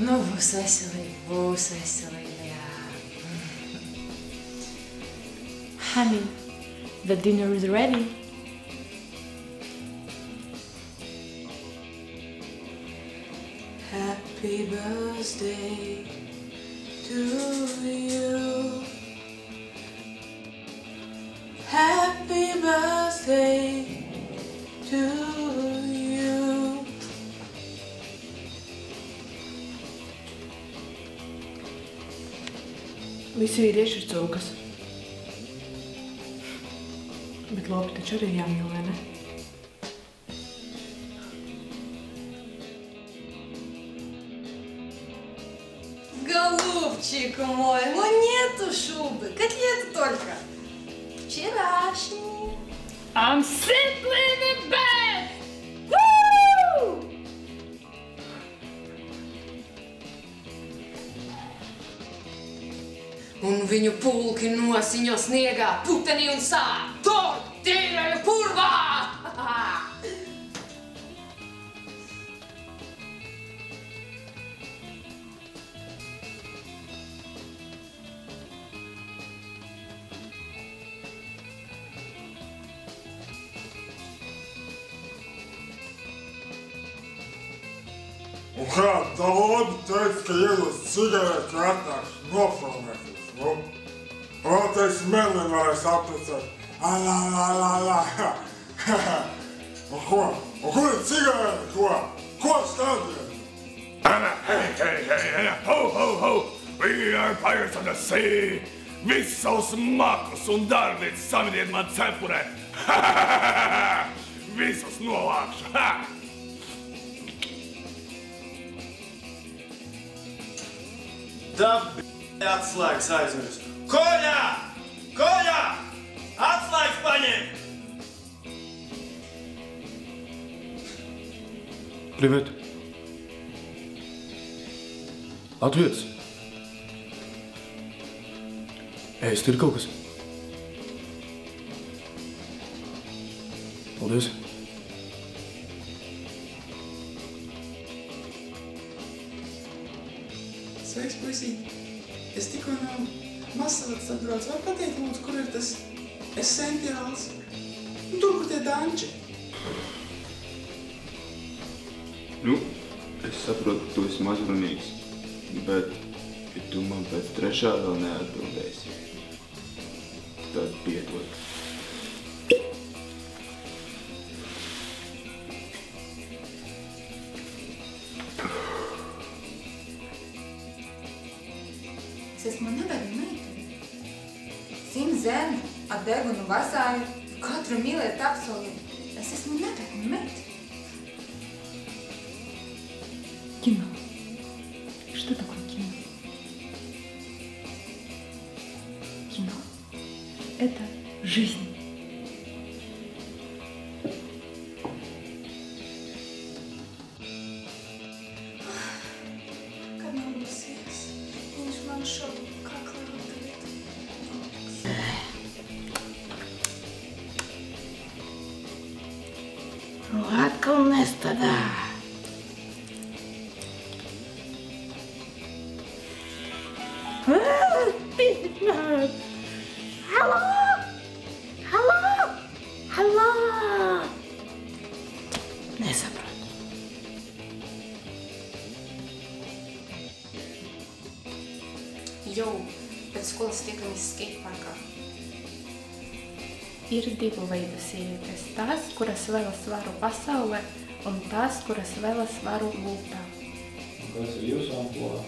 Nu, būs veselīgi, jā. Honey, the dinner is ready. Happy birthday to you. Happy birthday to you. Visi vīrieši ir cūkas. Bet lopi taču arī jāmīl, vai ne? Голубчик мой, ну нету шубы, котлеты только. Вчерашние. I'm simply the best! Woo! Un viņu pulki nosiņo sniegā, putenī un sā, tur tīraju purvā! Un kā Daloda teica, ka iedod cigareti atnāks nofilmēties, nu? Vēl teiks melinājis apticēt. Un ko? Un kur ir cigareti, ko? Ko stādiet? Hey, ho! We are pirates of the sea! Visus savus makus un darbības savidiet man cepurē! Visus novākšu! Tā atslēgas aizmirst. Koļā! Atslēgas paņem! Привет. Atviec. Ēst ir kaut kas. Paldies. Sveiks, puisīt. Es tikko no Masavatas atbraucu. Vai pateikt, lūdzu, kur ir tas esentiāls? Tur, kur tie danči. Nu, es saprotu, ka tu esi mazrunīgs, bet, ja tu man pēc trešā vēl neatbildēsi, tad piedod. Es esmu nedaļa meitene. 100 zemi, ar degunu vasāju, katru mīlēt apsolīju. Es esmu nedaļa meitene. Кино. Что такое кино? Кино – это жизнь. Kad man būs ies, viņš man šobu kaklā tagad. Atkal nestadā. Halo! Nesaprotu. Jau, pēc skolas tiekamies skateparkā. Ir divu veidu sievietes. Tās, kuras vēlas varu pasaulē, un tās, kuras vēlas varu gultā. Kas ir jūsu amplua?